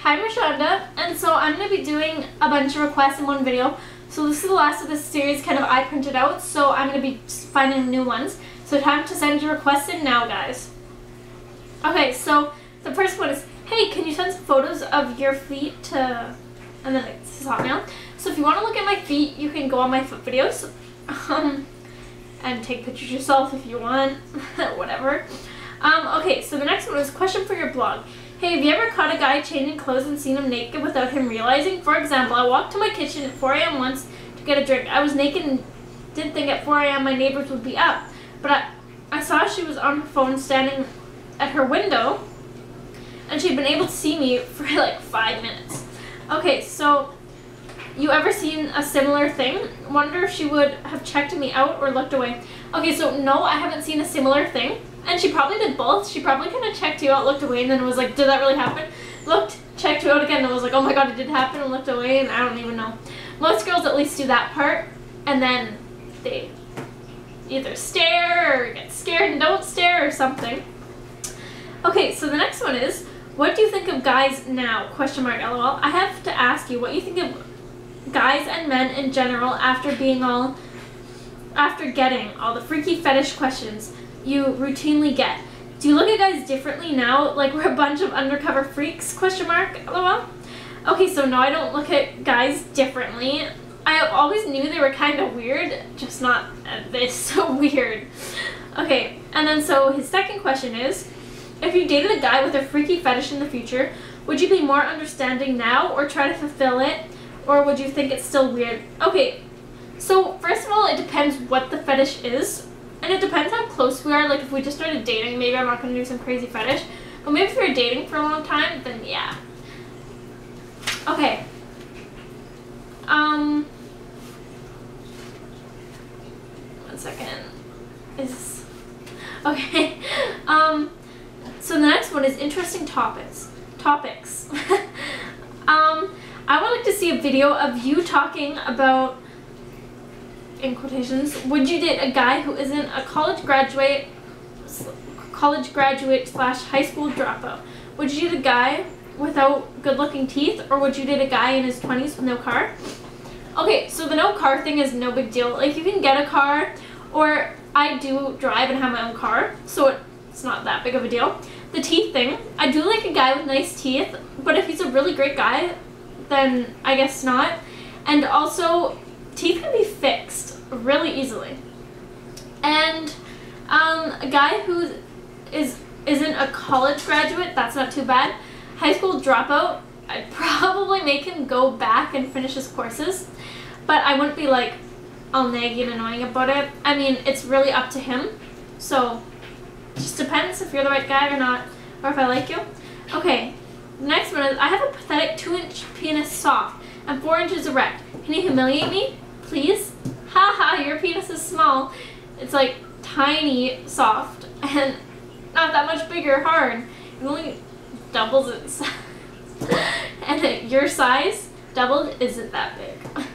Hi Richanda, and so I'm going to be doing a bunch of requests in one video. So this is the last of this series kind of I printed out, so I'm going to be finding new ones. So time to send your requests in now, guys. Okay, so the first one is, hey, can you send some photos of your feet to, and then this is Hotmail. So if you want to look at my feet, you can go on my foot videos and take pictures yourself if you want, whatever. Okay, so the next one is question for your blog. Hey, have you ever caught a guy changing clothes and seen him naked without him realizing? For example, I walked to my kitchen at 4 a.m. once to get a drink. I was naked and didn't think at 4 a.m. my neighbors would be up. But I saw she was on her phone standing at her window, and she'd been able to see me for like 5 minutes. Okay, so you ever seen a similar thing? Wonder if she would have checked me out or looked away. Okay, so no, I haven't seen a similar thing. And she probably did both. She probably kind of checked you out, looked away, and then was like, did that really happen? Looked, checked you out again, and was like, oh my god, it did happen, and looked away, and I don't even know. Most girls at least do that part, and then they either stare or get scared and don't stare or something. Okay, so the next one is, what do you think of guys now? Question mark, lol. I have to ask you what you think of guys and men in general after getting all the freaky fetish questions you routinely get. Do you look at guys differently now, like we're a bunch of undercover freaks? Question mark, lol. Okay, so no, I don't look at guys differently. I always knew they were kind of weird, just not this weird. Okay, and then so his second question is, if you dated a guy with a freaky fetish in the future, would you be more understanding now or try to fulfill it, or would you think it's still weird? Okay, so first of all, it depends what the fetish is. And it depends how close we are. Like if we just started dating, maybe I'm not going to do some crazy fetish. But maybe if we're dating for a long time, then yeah. Okay. One second. Okay. So the next one is interesting topics. I would like to see a video of you talking about, in quotations, would you date a guy who isn't a college graduate / high school dropout? Would you date a guy without good looking teeth, or would you date a guy in his 20s with no car? Okay, so the no car thing is no big deal. Like you can get a car, or I do drive and have my own car, so it's not that big of a deal. The teeth thing, I do like a guy with nice teeth, but if he's a really great guy, then I guess not. And also, teeth can be fixed really easily. And a guy who isn't a college graduate, that's not too bad. High school dropout, I'd probably make him go back and finish his courses, but I wouldn't be like all naggy and annoying about it. I mean, it's really up to him, so it just depends if you're the right guy or not, or if I like you. Okay, next one is, I have a pathetic 2-inch penis soft and 4 inches erect. Can you humiliate me, please? Haha, your penis is small. It's like tiny, soft, and not that much bigger, hard. It only doubles its size. And at your size, doubled isn't that big.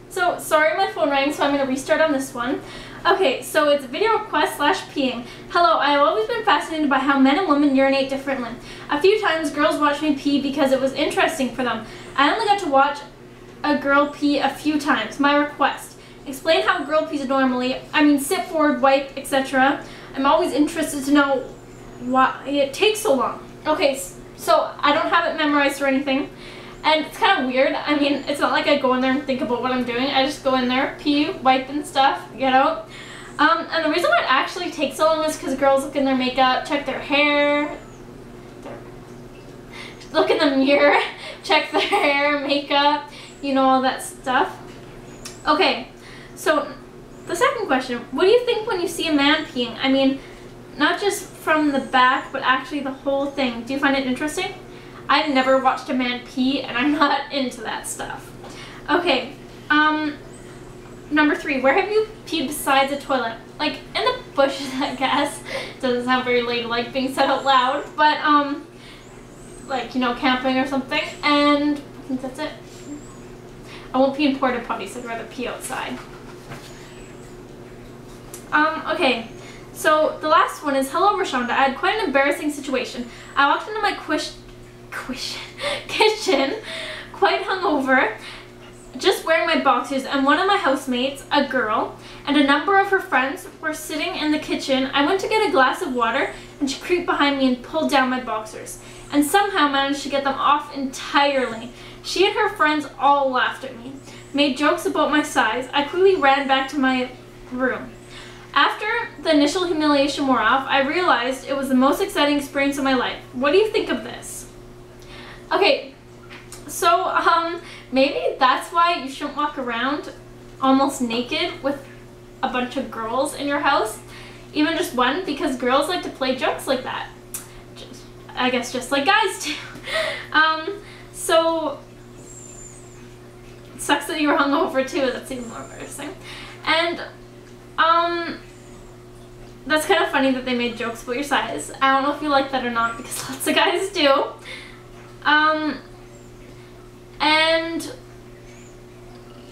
So, sorry my phone rang, so I'm going to restart on this one. Okay, so it's video request / peeing. Hello, I have always been fascinated by how men and women urinate differently. A few times girls watched me pee because it was interesting for them. I only got to watch a girl pee a few times. My request: explain how a girl pees normally. I mean, sit forward, wipe, etc. I'm always interested to know why it takes so long. Okay, so I don't have it memorized or anything, and it's kind of weird. I mean, it's not like I go in there and think about what I'm doing. I just go in there, pee, wipe and stuff, get out. And the reason why it actually takes so long is because girls look in their makeup, check their hair, look in the mirror, check their hair, makeup, you know, all that stuff. Okay, so the second question, what do you think when you see a man peeing? I mean, not just from the back, but actually the whole thing. Do you find it interesting? I've never watched a man pee, and I'm not into that stuff. Okay, number 3, where have you peed besides a toilet? Like, in the bushes, I guess. Doesn't sound very ladylike being said out loud, but, like, you know, camping or something, and I think that's it. I won't pee in porta-potties, I'd rather pee outside. Okay, so So the last one is, hello Richanda, I had quite an embarrassing situation. I walked into my kitchen, quite hungover, just wearing my boxers, and one of my housemates, a girl, and a number of her friends were sitting in the kitchen. I went to get a glass of water, and she creeped behind me and pulled down my boxers, and somehow managed to get them off entirely. She and her friends all laughed at me, made jokes about my size. I quickly ran back to my room. After the initial humiliation wore off, I realized it was the most exciting experience of my life. What do you think of this? Okay, so maybe that's why you shouldn't walk around almost naked with a bunch of girls in your house, even just one, because girls like to play jokes like that. I guess just like guys do. So it sucks that you were hungover too. That's even more embarrassing. And that's kind of funny that they made jokes about your size. I don't know if you like that or not, because lots of guys do. And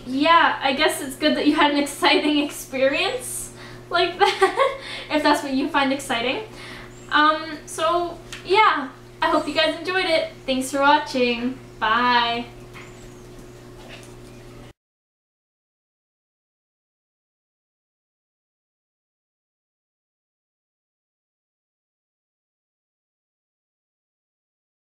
yeah, I guess it's good that you had an exciting experience like that, if that's what you find exciting. So yeah, I hope you guys enjoyed it. Thanks for watching. Bye.